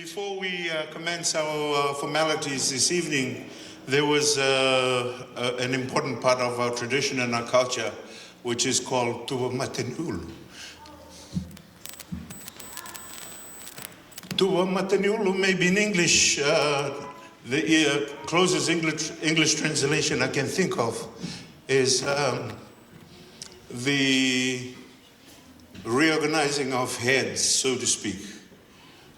Before we commence our formalities this evening, there was an important part of our tradition and our culture, which is called Tuva Matenulu. Tuva Matenulu may be in English, the closest English translation I can think of is the reorganizing of heads, so to speak.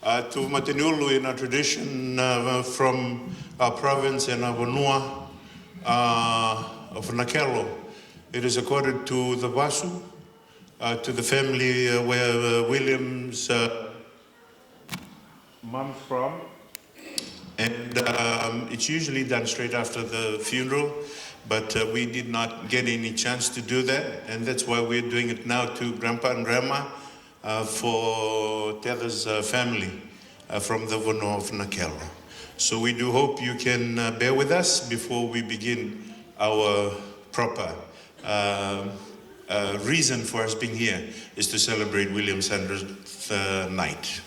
Tuva Matenulu in our tradition from our province and our vanua of Nakelo, it is accorded to the Vasu, to the family where William's mom's from, and it's usually done straight after the funeral, but we did not get any chance to do that, and that's why we're doing it now to Grandpa and Grandma for Tera's family from the Vono of Nakelo. So we do hope you can bear with us before we begin our proper reason for us being here is to celebrate William's 100th night.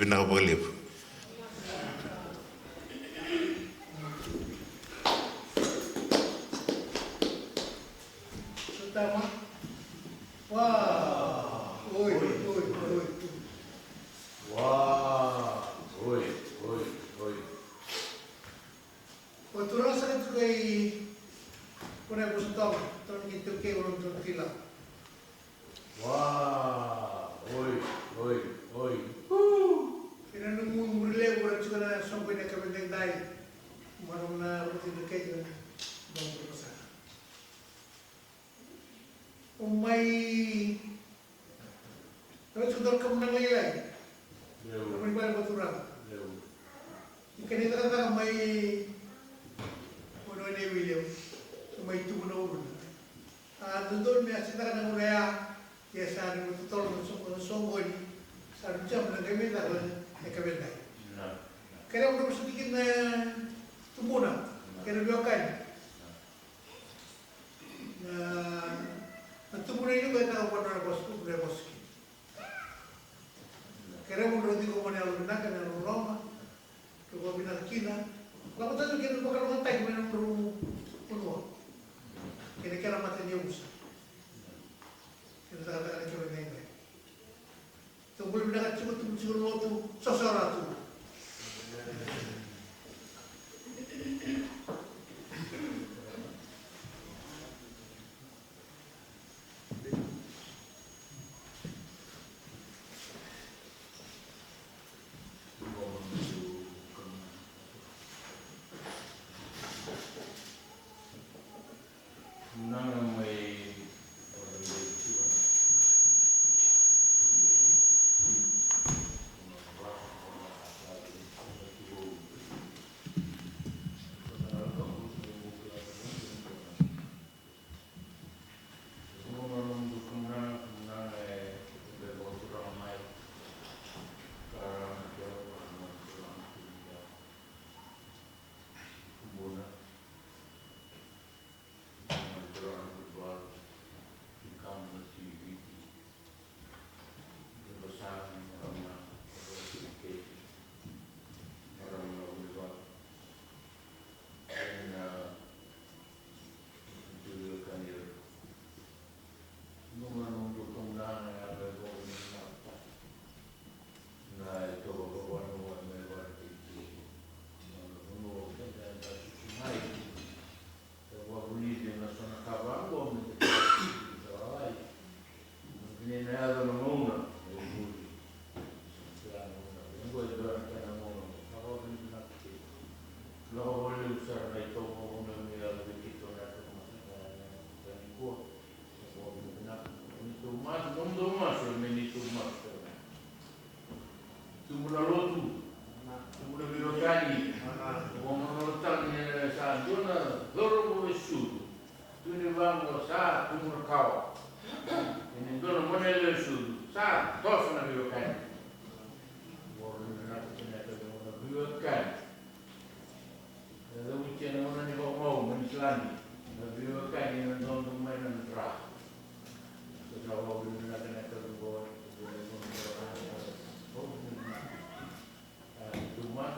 Tumat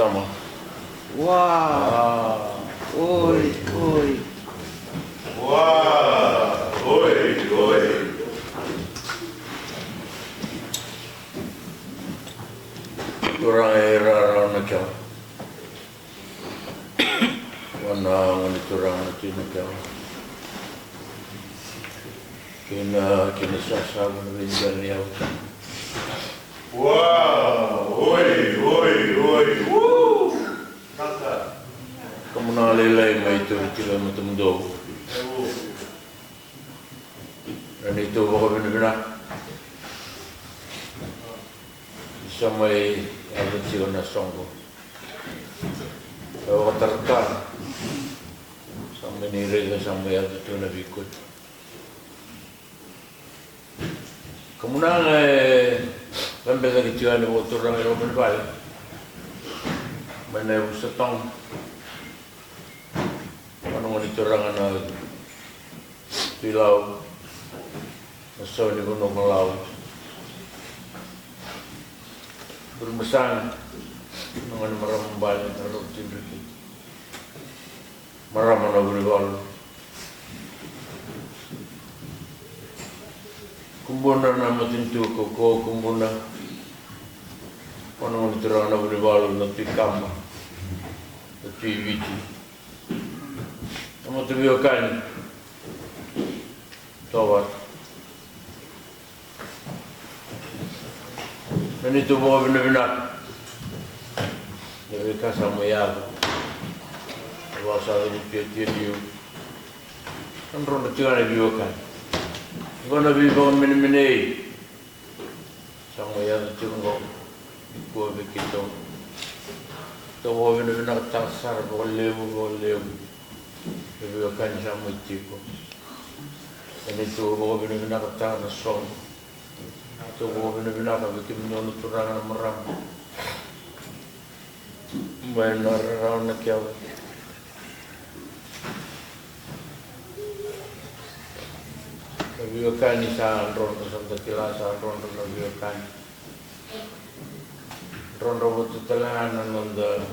tama. Wow. Oi. Wow. Oi. Orang era na kau. Wana orang na kau. Kena sasa mendengar dia. Wow. Oi. Woo. Kamu nak lelai mai tu kita mundo. Dan itu bahawa benar-benar sampai ada cium nasonggo. Kalau terkar sampai nilai sampai ada tu nabi ikut. Kemudian sampai lagi cium ni waktu orang yang berbalik. Mana setong. Mana itu orang anak di laut. Masuk di gunung laut. Bermesan dengan meram balik terus tidur. Meram mana boleh balik. Kumbuna nama tentu koko kumbuna. Mana itu orang boleh balik nanti kamar, nanti wiji. Kamu tu biarkan tawar. Dan itu bawa benar-benar mereka sama yang bahasa ini dia kan ronda jangan dibiarkan. Guna biar meni sama yang cunggo gua begitu. Tu bawa benar-benar tasar boleh dibiarkan sama itu. Dan itu bawa benar-benar tasar. Itu benar-benar bagi menurut orang meram. Benar orang nak kau. Biarkan ni sah ron sampai kilasan ron biarkan. Ron robot telan nanda.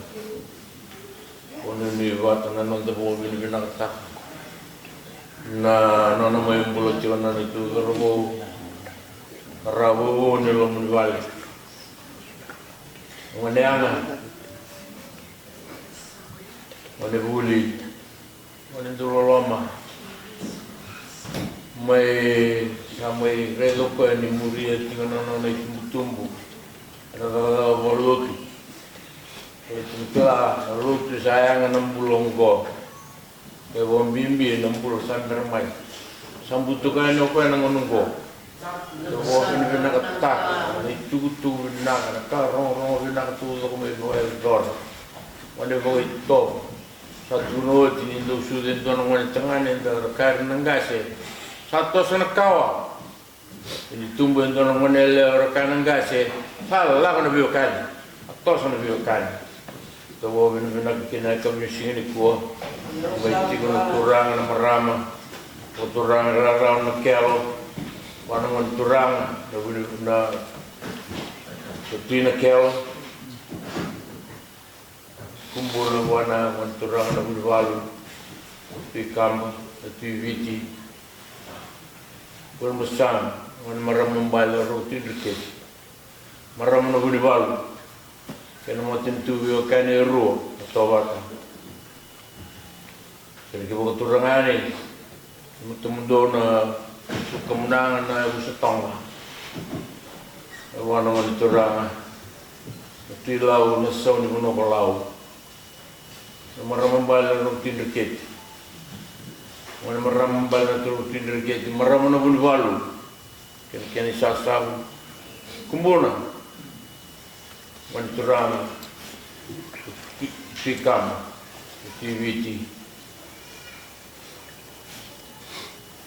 Pun ni buat nanda bawa benar-benar tak. Nana mai mulut jangan itu robo. Qarau ni lo menjual. Mana buli, mana tu lama. Mai samai relo ko ni muri tinggal nana tumbu. Ada bolu. Itu lah, lalu sayang 60 ko. Kebon bimbi 60 sampai mai. Sambutukan ko yang nunggu. Bawa benar ketak, itu benar, Qarau benar tu aku mahu dor. Mana bawa itu satu roh ini tu sudah tu orang tengah ni terkait nenggasih. Satu sana kawa, ini tumbuh tu orang rekan nenggasih. Salah kena biarkan, atau sana biarkan. Tu bawa benar kena kami sini kuah, baik kena kurang nama kurang nak kalau. Wanang turang, na tuina kel, kumpul wana turang na budwalu, pikam, viti, bermesan, maram membala roti dikit, maram na budwalu, kena matin tuyo kene ro, tawar. Kena kita turang ani, mutu na kemenangan na setong wana ngani turang ti lau na sau ni kuno lau maram bala no tindeket wana maram bala tu tindeket maram na bunwalu ken sasab kumbuna wan turang tikam tiviti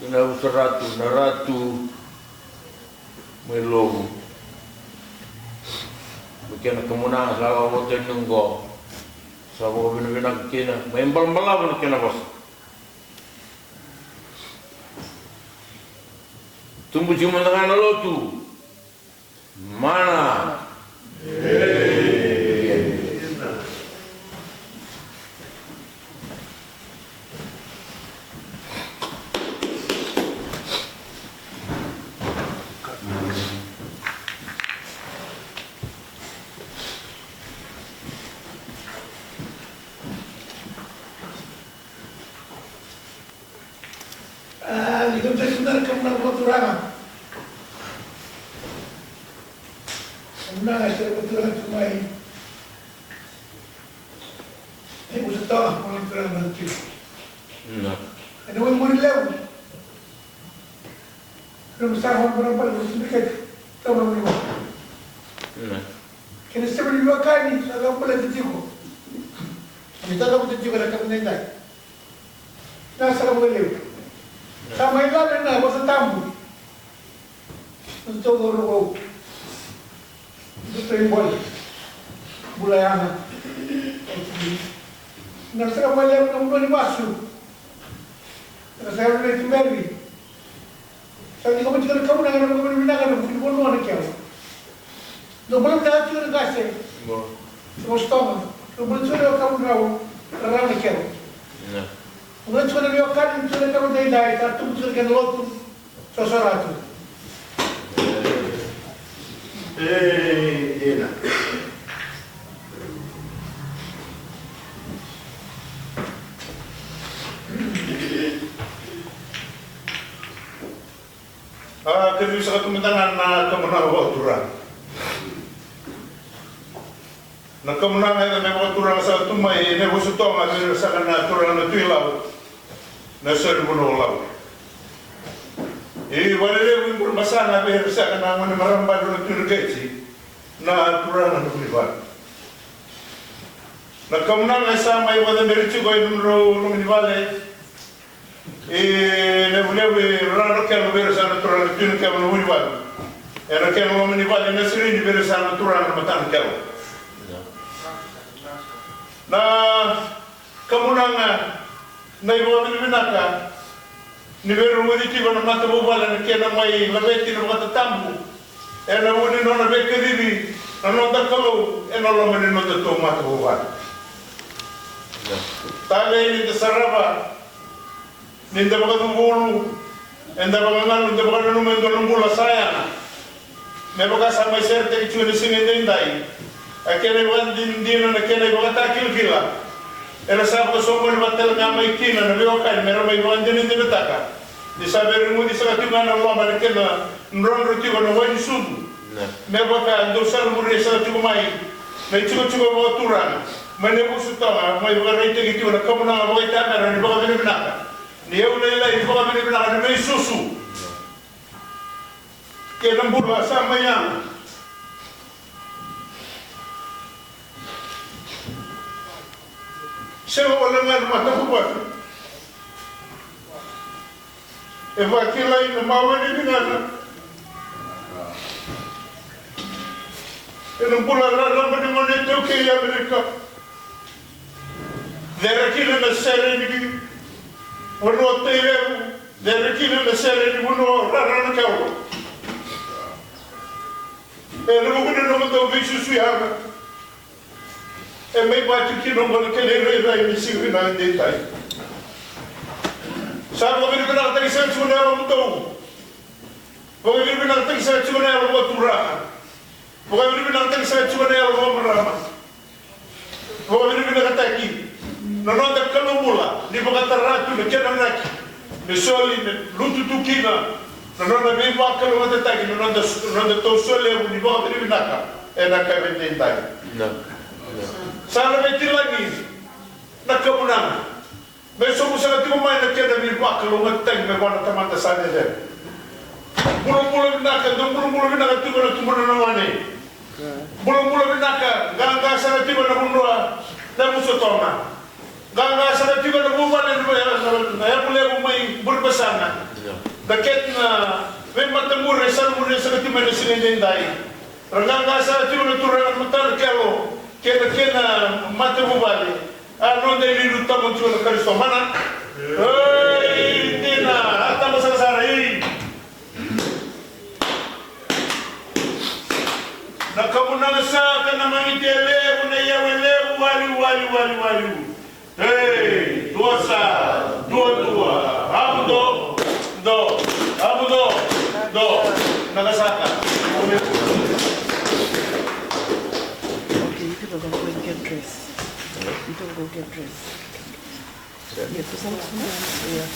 naratu melong bukan kemunang sahaja waktu nunggu sahaja benar-benar kena membal-bal kena bos tumbuh cuma dengan lo tu mana kamunang kebetulan. Kamunang hasil kebetulan cuma ini. Ini usah tahu kebetulan nanti. Ada orang boleh lewat. Kalau misalnya berapa sedikit tahu nama. Kena sebab dua kali, saya boleh terjadi. Kita tak boleh terjadi kalau kita tidak. Nah, saya boleh lewat. Sama itu ada nak bahasa tamu. Untuk orang itu boleh. Mulai anak. Nah, saya boleh lewat orang masuk. Saya boleh timbali. Saya ni kamu cakap kamu nak binakan mungkin bono nak kau. No boleh dah cakap kasih. Semua setengah. No boleh cakap kamu nak nak kau. Boleh cakap dia akan cakap kamu dah tapi cakap kan lot sesuatu. Ena. Kami bisa kemenangan na kemenangan wakturan. Na kemenangan na wakturan sa tumay ne busutong at sa kana turan na tuilaw na serbuno law. Walele wimbur masana be sa kana ngone maramba do turgeti na turan na tuliban. Na kemenangan sa may wada meritu ko numero lumivale. Ne volevo raro che non vero sanno tornare più che non vuoi fare. Era che non mi vale nessuno di vero sanno tornare ma tanto che. Na kamunanga na ibo ni binaka. Ni vero mo diti ko na mata mo vale che na mai lavetti no mata tambu. E na woni non ave che divi, non da calo e non lo meni non da to mata mo vale. Tale ni de sarava ninda baga bulu enda baga ngalo ninda baga no mendo no bula saya me baga sama serte ki chune singe ndai akene wan din na kene baga takil kila era sabu so mo batel ngama ikina na biwa kai mero mai wan din betaka di saber mu di sakati ngana lo ma kena ndron roti ko no wani sudu me baga do sar mu re sa tu mai me chuko mo turana mane bu sutama mai baga rete ki tu na kamuna baga ta mero ni baga ni binaka Dia ulai ibu kami bilang ada susu. Kena buat sama yang. Siapa orang yang mata buat? Evacuasi nama ini mana? Kena buat dalam mana itu ke Amerika. Derekina nasere ini. Wano tewe dari kini nasere ni wano rara kau. Lalu kita nama tahu bisu suya. Mai baca kini nama kene rai ni sih na detai. Sahaja kami benar tadi saya cuma orang tahu. Kami benar tadi saya cuma orang buat turah. Kami benar tadi saya cuma orang buat merama. Kami benar tadi. Nono da kalo mula ni bagata ratu ne kena naki ne soli ne lutu tukina nono na be ba kalo mata taki nono da to sole ni ba ni naka e naka vende tai na sala be tilani na kamuna be so musa ti mai na kena ni ba kalo mata taki be bana tamanta sane de bulu naka do bulu naka tu bana tu bana wane bulu naka ganga sana ti bana bunwa na muso toma Ganga sana juga na buwan na boleh umay berbesana. Dekat na memang temur resal murni sangat timah di sini dai. Ganga sana juga na turun mutar kelo kena mata buwan. Ano dai liru tamu juga karisto mana? Hei tina, atau masalah sarai. Na kamu nangsa kena mangitele, unaya wali. Hey, dosa, dua, abudo, do, nagasaka. Okay, you people are going to get dressed. You don't go get dressed. Yeah, to some yeah.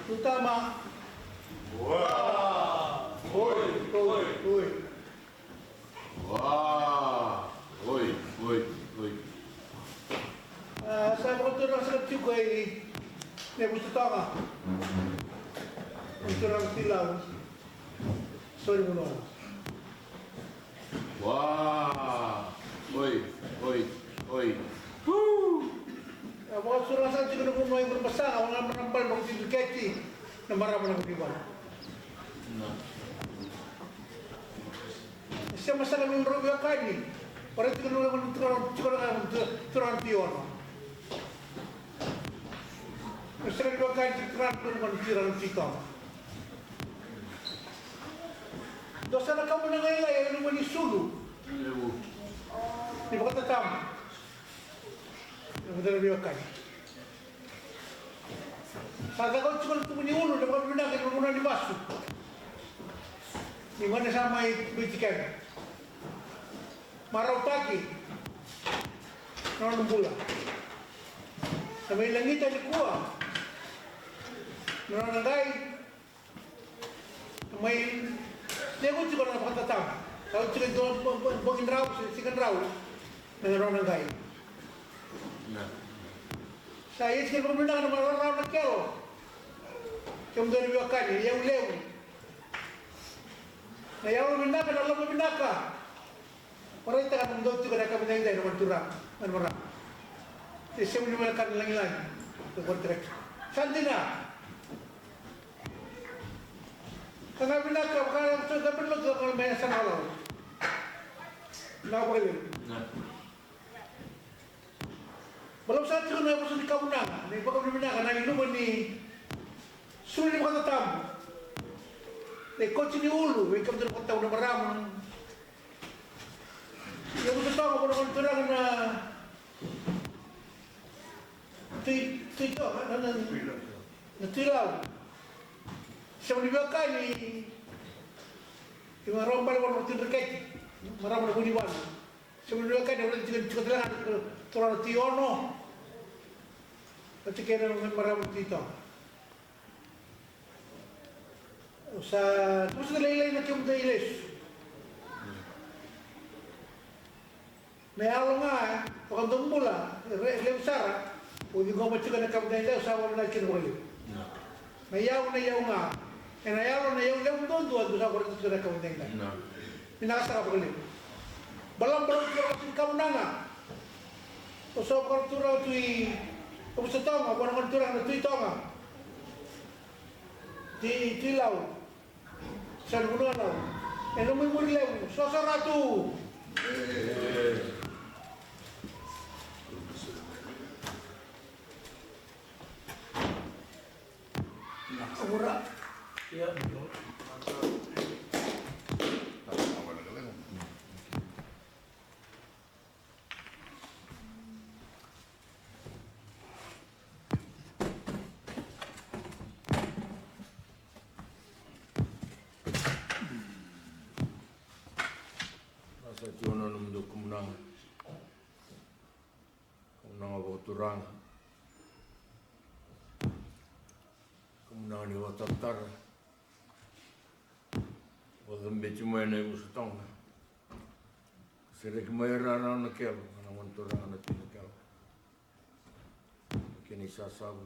Utama. Wah. Oi. Wah. Oi. Saya mau turun sekejap juga ini. Ini butuh tanga. Turun tilau. Sorry menolak. Wah. Oi. Bawa surah saja kena pun yang berbesar, orang menampal begitu kecil, nomor apa nak dibuat? Siapa masalah menurut dia kali, orang itu kena turun pion. Masalah dia kali turun turun cikam. Dosa nak kamu nak ayah yang nombor ni sulu. Ni bukan tetam. Betul dia kali. Saat kau cuma tu punya ulu, dia bukan benda kita guna di basuh. Di mana sama berikan. Marau pagi, non bulan. Sampai langit ada kuah. Non nagai, sampai Dia pun juga nak kata kalau cakap tu Vakabogidrau, si Qarau, dengan orang lain. Saya cakap pemenang dengan orang nak kau. Cuma dari Vakabogidrau, yang lewu. Nah, yang pemenang kan Allah pemenang kan. Orang itu kan mendot juga nak pemenang dari orang turang, orang. Saya menyebutkan lagi, tu kontrak. Santina. Karena bina kalau sudah perlu kalau banyak sana lalu, nak boleh. Belum saat itu nak pasal di kamunang, ni bukan bina karena ini ni sulit bukan tamu. Ni coach ni ulu, mereka betul kota udah meram. Yang betul tahu kalau orang na tiga na tilau. Siapa dibakai ni? Cuma rombal orang terdekat, marah mana budiwan. Siapa dibakai dia orang juga telah turun tiono. Tapi kena marah begitu. Usah, terus lain-lain nak cuma ilis. Mealong ah, orang tumbula, lebsar. Udi kau macam nak kamu dah usah orang nak kena boleh. Nayaw nga. Nayaw lang doon sa korte sa kamunang na. Minakasaka pa galing. Balang kira kasi kamunang nga. O sa kortura ito'y kamusta ito nga, buwan ang kortura na ito nga. Di law. Sa nungan law. Namoy mo law. So sarado. Murah. Ya. Rasa jono nung kemenang. Kemenang apa turang. Kemenangan di Watatar, waktu cuma ini usutong, sering kemahiran anak kel, anak mentor anak kel, kini sasab,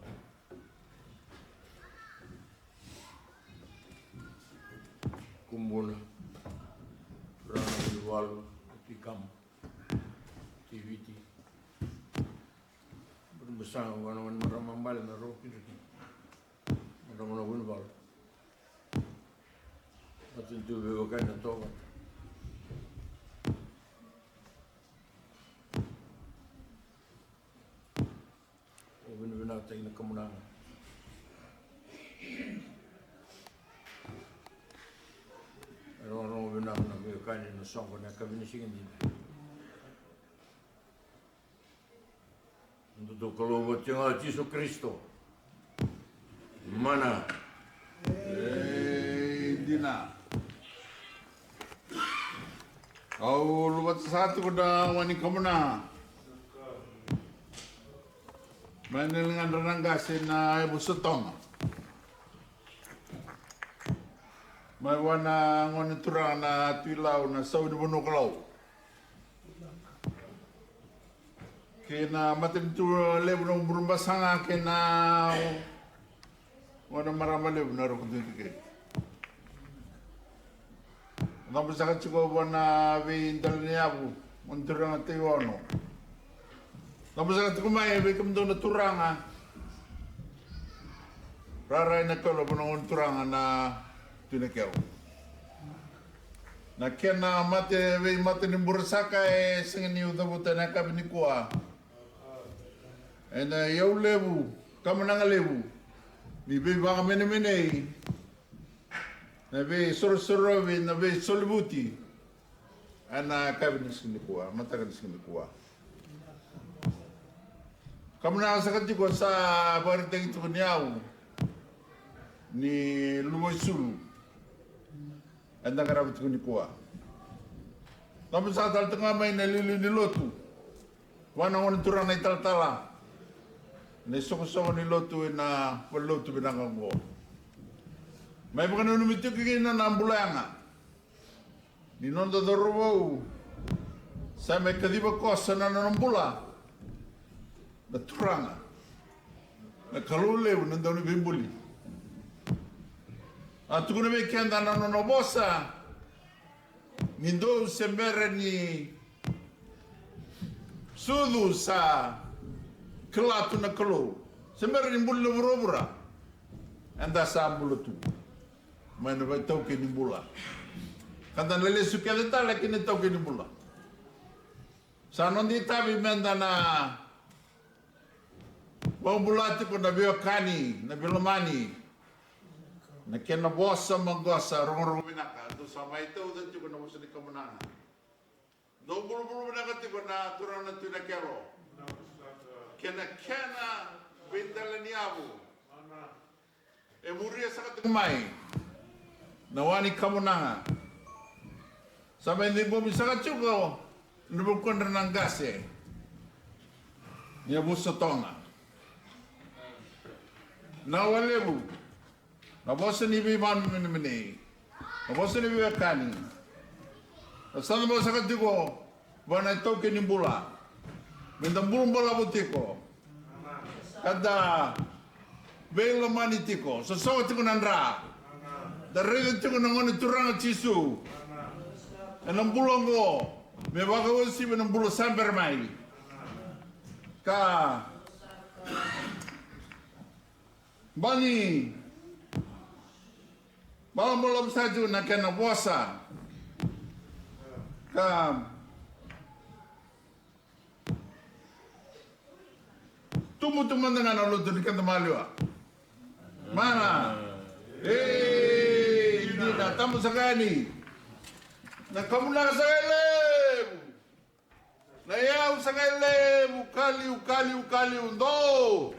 kumbun, rana jual, tikam, TVT, berbesar, orang meramambal narokin. Orang-orang pun bal. Macam tu bewakan dan tobat. Benar-benar tak ingin kemenangan. Orang-orang benar nak bewakan dan song nak kabinisikan ini. Untuk kalau buat jangan Yesus Kristus. Mana? Dina. Kau lupa satu kuda wani kamuna. Mana dengan renang gasin na ibu setong. Mai wana ngoni turang na tuilau na saudi bunuh kalau. Kena matin tu lebu nong berumah sanga kena. Wana maramali benar kudu ke. Nampun sangat cukup wana be indalnya abu menturang tewono. Nampun sangat kumai be kemdon turanga. Rara ina kalau penong turanga na tunekeu. Na kena mate ni bursaka sengeni utabuta na kabini kuah. Ena yau lebu, kamu nang lebu. Bibi baka mene-mene. Nabi soro-soro nabi solbuti. Ana kabinis kini kuah, mata kabinis kini kuah. Kamu nang sakat juga sa bariteng itu niau. Ni lumoy sulu. Anda karabit kini kuah. Tapi saat al tengah main nalilu ni lotu. Wana turang na ital-tala. Ni soko-soko ni lotu na lotu binangang ko. May mga nanumitik na nambulanga. ni nondo do rovo sa me kadiba kosa na nambula na turanga na kalule na doni bimbuli atu kuna me kenda na no bosa ni do sembere ni sudu sa kelatu na kalo sembere ni bulu robura anda sa bulu tu mana vai tau ke ni bula kanda lele sukele tala ke ni tau ke ni bula sa non di tabi menda na bambulati ko na biokani na bilomani na kena bosa magosa rongo minaka do sama itu do tu na bosa ni kamunana do bulu minaka ti na turana tu na kero kena bendala ni abu e muria sakat kumai na wani kamunana sama ni bo misakat chuko no contra nangase ni abuso tonga na walebu na bosa ni bi man mene na bosa ni bi kani na sana bosa ka tiko bana toke ni bula menda bola butiko kada belo mani tiko so tiko nandra da rega tiko ngone turanga chisu enam bulongo me Vakabogidrau menang bulu sampai mai. Ka bani malam malam saja nak kena puasa. Ka tumu dengan Allah tu dekat Malaysia. Mana? Ini dah tamu sekali. Na kamu na sagale na yau sagale ukali undo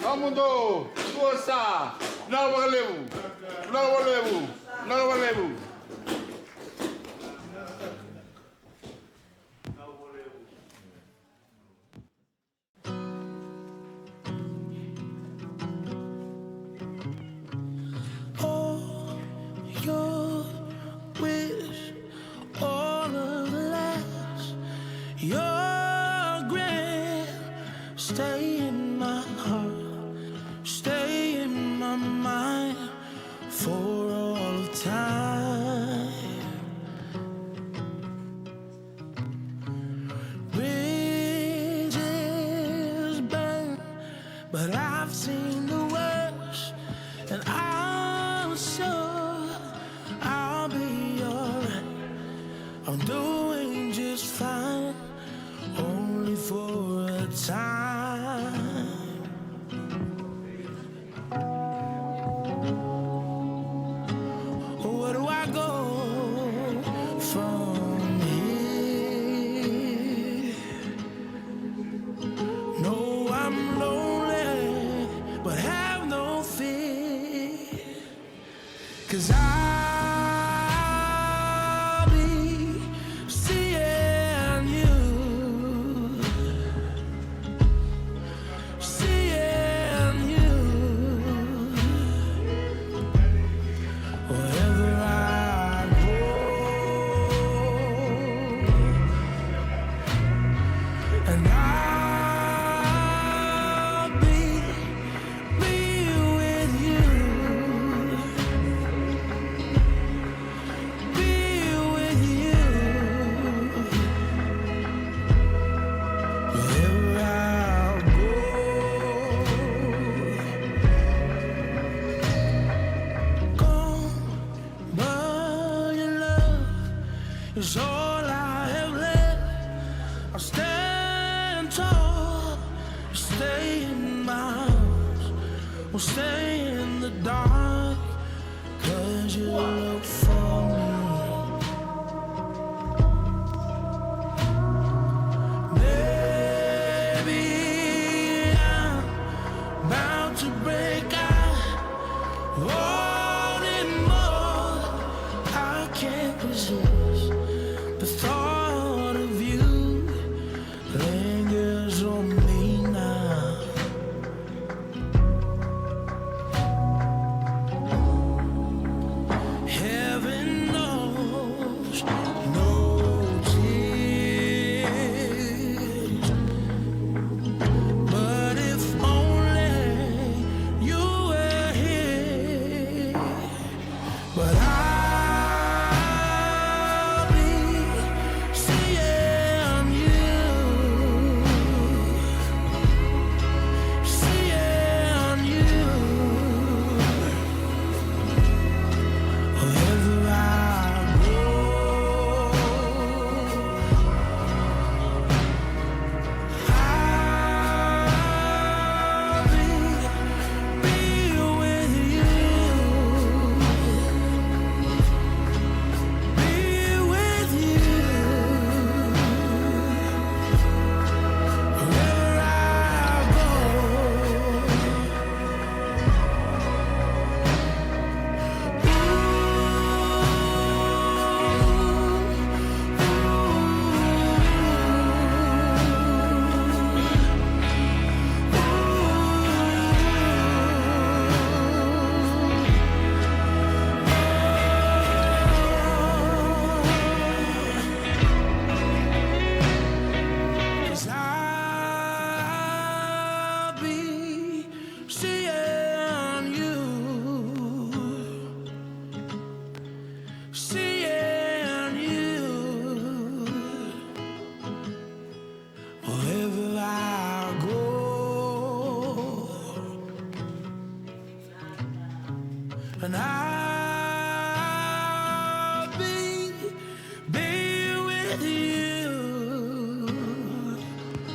kamu do kuasa na walebu oh your wish all of the last your grand stay in my heart, stay in my mind for all of time. Bridges burn, but I've seen the worst, and I'm sure I'll be alright. I'm doing just fine, only for a time. Where do I go from here? No, I'm lonely, but have no fear, 'cause I'll be seeing you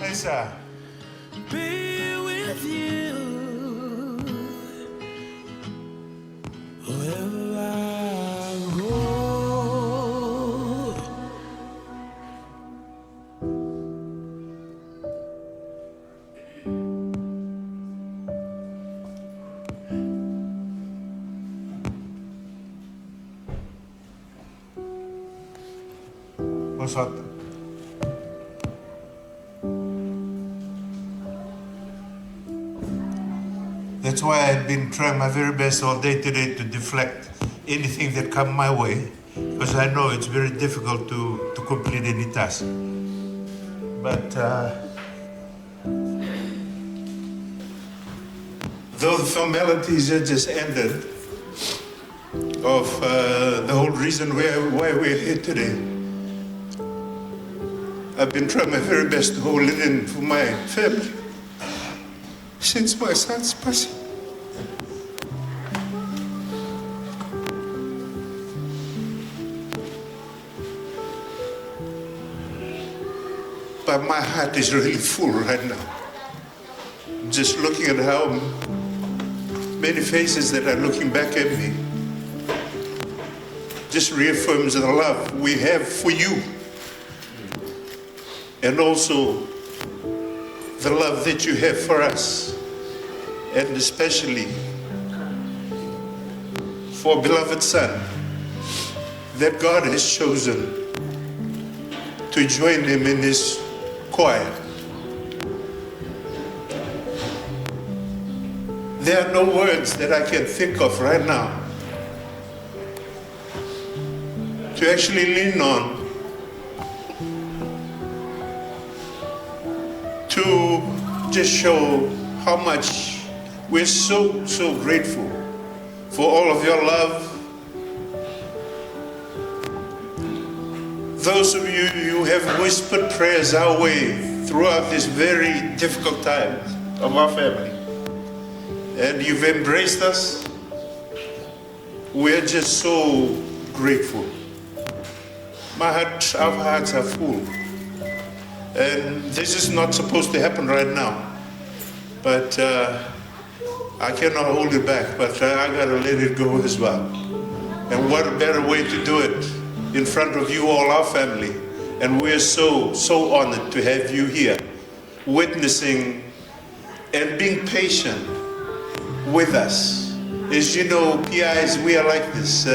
Mesa. be with you wherever I go. What's that? That's why I've been trying my very best all day today to deflect anything that come my way, because I know it's very difficult to complete any task. But though the formalities are just ended of the whole reason why we're here today, I've been trying my very best to hold it in for my family since my son's passing. But my heart is really full right now. Just looking at how many faces that are looking back at me just reaffirms the love we have for you. And also the love that you have for us, and especially for beloved son that God has chosen to join him in his choir. There are no words that I can think of right now to actually lean on to just show how much we're so grateful for all of your love. Those of you who have whispered prayers our way throughout this very difficult time of our family, and you've embraced us, we're just so grateful. Our hearts are full. And this is not supposed to happen right now, but I cannot hold it back, but I gotta let it go as well. And what a better way to do it in front of you all, our family. And we're so honored to have you here, witnessing and being patient with us. As you know, PIs, we are like this.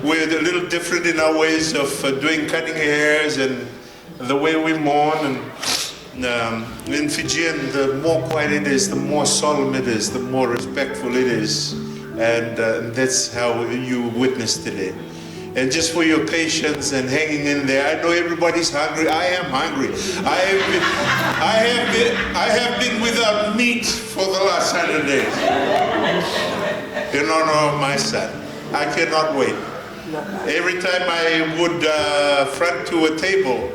We're a little different in our ways of doing cutting hairs and the way we mourn. And in Fijian, the more quiet it is, the more solemn it is, the more respectful it is. And that's how you witnessed today. And just for your patience and hanging in there. I know everybody's hungry. I am hungry. I have been without meat for the last 100 days in honor of my son. I cannot wait. Every time I would front to a table,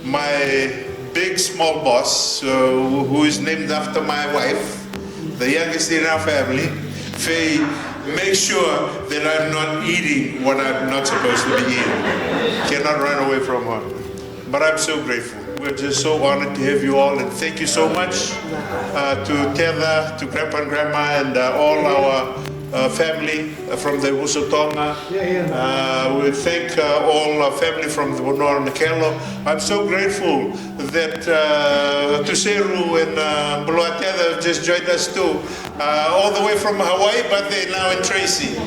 my big small boss, who is named after my wife, the youngest in our family, Faye, make sure that I'm not eating what I'm not supposed to be eating. Cannot run away from her. But I'm so grateful. We're just so honored to have you all, and thank you so much to Tether, to Grandpa and Grandma, and all our family from the Usotonga. We thank all our family from the Bonora and Nakelo. I'm so grateful that Tuseru and Bloa Tether have just joined us too. All the way from Hawaii, but they're now in Tracy.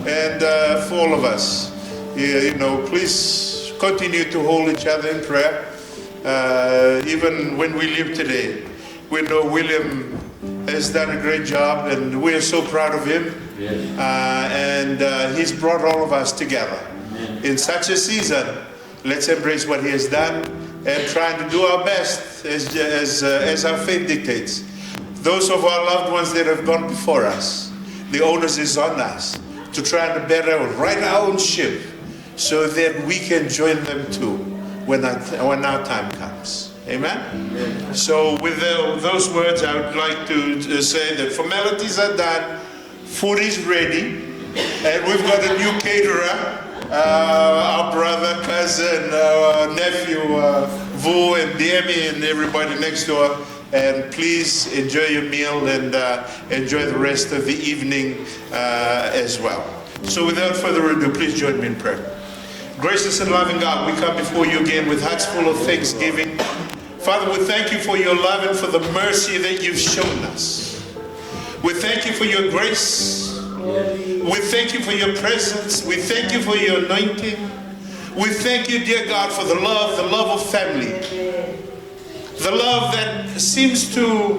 And for all of us, please continue to hold each other in prayer. Even when we leave today, we know William has done a great job, and we are so proud of him. Yes. And he's brought all of us together. In such a season, let's embrace what he has done and trying to do our best as our faith dictates. Those of our loved ones that have gone before us, the onus is on us to try to better right our own ship so that we can join them too when our time comes. Amen? Amen. So with those words, I would like to say that formalities are done, food is ready, and we've got a new caterer our brother, cousin, nephew, Vu and Demi and everybody next door. And please enjoy your meal and enjoy the rest of the evening as well. So without further ado, please join me in prayer. Gracious and loving God, we come before you again with hearts full of thanksgiving. Father, we thank you for your love and for the mercy that you've shown us. We thank you for your grace. We thank you for your presence. We thank you for your anointing. We thank you, dear God, for the love of family. The love that seems to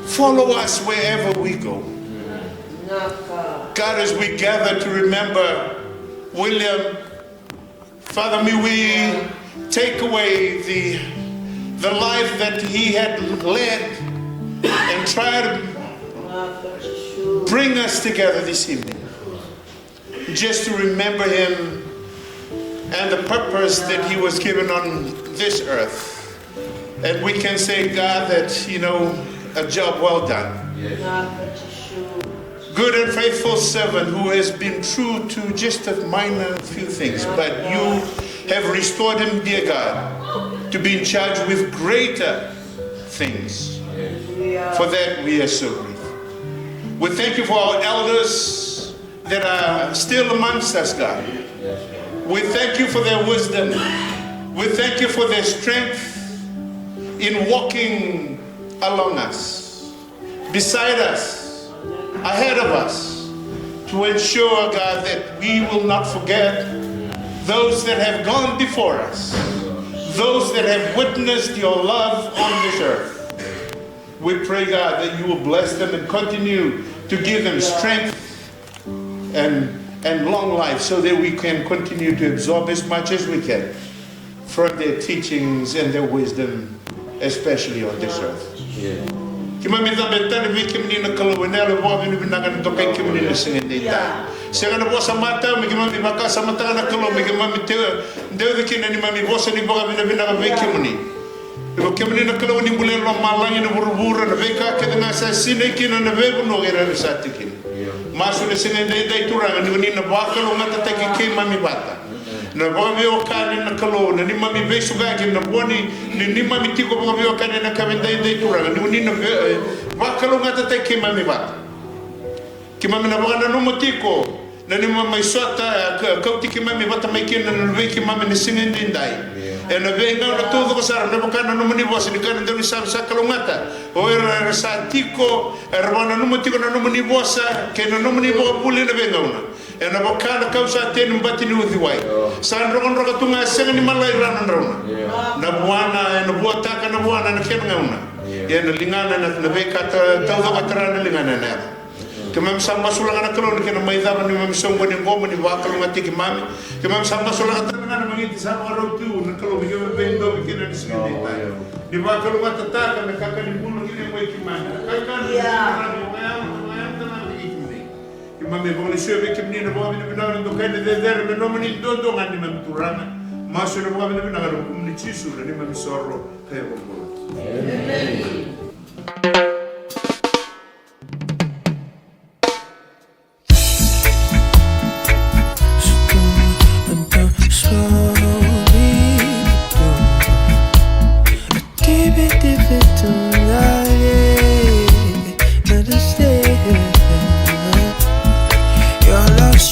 follow us wherever we go. God, as we gather to remember William, Father, may we take away the life that he had led and try to bring us together this evening. Just to remember him and the purpose that he was given on this earth. And we can say, God, that, you know, a job well done. Good and faithful servant who has been true to just a minor few things. But you have restored him, dear God, to be in charge with greater things. For that we are so grateful. We thank you for our elders that are still amongst us, God. We thank you for their wisdom. We thank you for their strength in walking along us, beside us, ahead of us, to ensure, God, that we will not forget those that have gone before us, those that have witnessed your love on this earth. We pray, God, that you will bless them and continue to give them strength and long life so that we can continue to absorb as much as we can from their teachings and their wisdom, especially on this earth. Kimami tambetani viki mnina kalwenele wa vini binagan tokai kimnina singenda. Segana bosa mata mi kimami baka samata na kalo mi kimami te ndeu viki ni mami bosa ni boga vini binagan viki mni. Ibo kimni na kalo ni bule lo malangi na burubura na veka ke na sa sine kina na vebu no era sa tikin. Masu le singenda dai turanga ni na baka lo ngata taki ke mami bata. Na boga vio kani na kalo na ni mami besu ga ke na boni ni mami tiko boga vio kani na kavenda dai turanga ni na baka lo ngata taki mami bata. Ki mami na boga na no motiko na ni mami sota kauti ki mami bata mai ke na no veki mami ni singenda dai. E na venga na todo ko sara na bokana no mani bosa ni kana ndoni sa kalongata o era sa tiko erwana no motiko na no mani bosa ke na no mani bo puli na venga una e na bokana kausa ten mbati ni udiwai sa ndron ro tunga senga ni malai rana ndrona na buana na buata kana buana na kenga una e na lingana na veka todo ka trana lingana na kemam sama sulanga na kalon ke na mai dama ni mam songo ni ngomo ni wa kalonga tiki mami kemam sama sulanga trana na mangiti sa ro tu na kalon mi ke bendo mi ke na singi dai ni wa kalonga tataka me kaka ni bulu ki mo ki mana kaka ni na ki mami bo le sebe ke ni na bo ni na ndo ka ni de me no mani do ngani mam turana maso no bo ni na ro ni chisu ni mam sorro ka bo amen.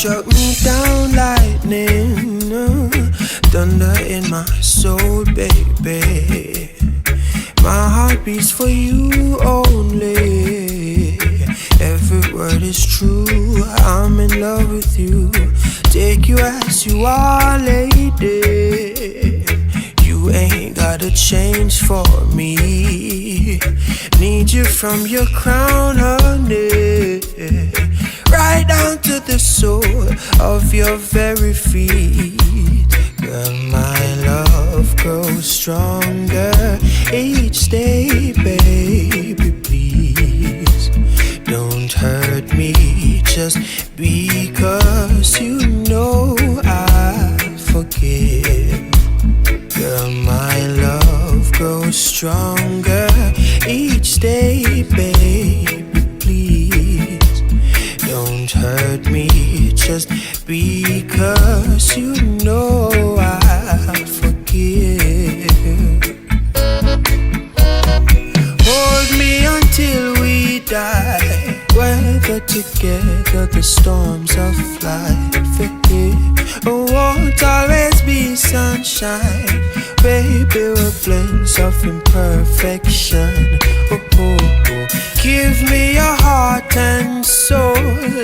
Struck me down lightning, thunder in my soul, baby. My heart beats for you only. Every word is true, I'm in love with you. Take you as you are, lady. You ain't gotta change for me. Need you from your crown, honey, right down to the sole of your very feet. Girl, my love grows stronger each day, baby, please. Don't hurt me just because you know I forgive. Girl, my love grows stronger each day, baby, please. Don't hurt me just because you know I forgive. Hold me until we die, weather together the storms of life. It won't always be sunshine, baby, we're blends of imperfection. Oh, oh, oh. Give me your heart and soul,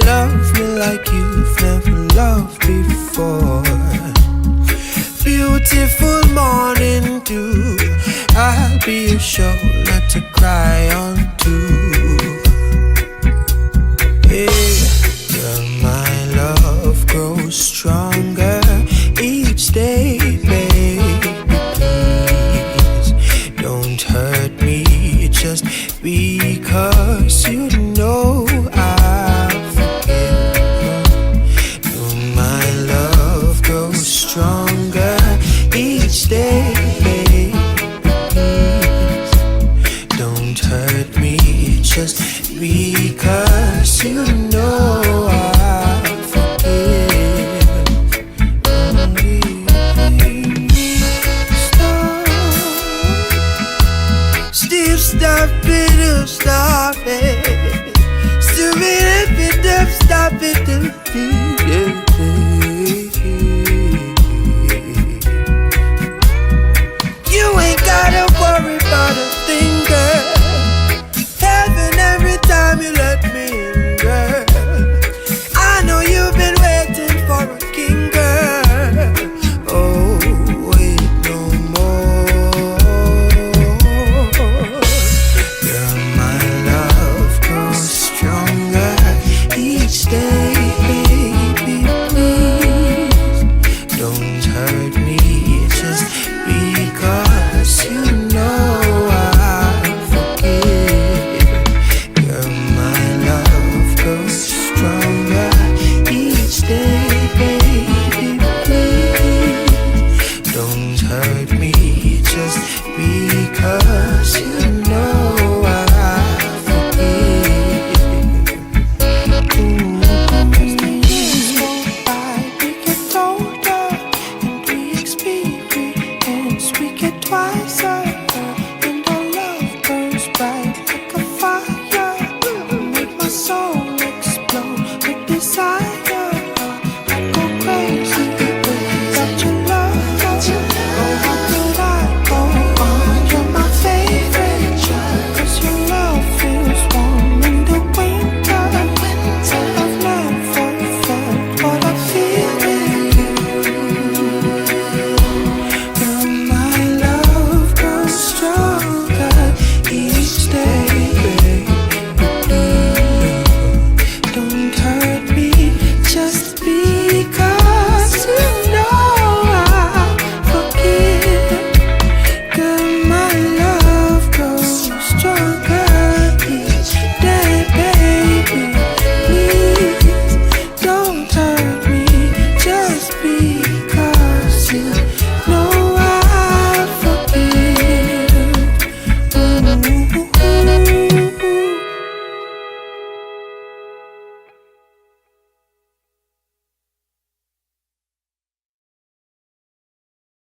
love me like you've never loved before. Beautiful morning dew, I'll be your shoulder to cry on to. Hey, girl, my love grows strong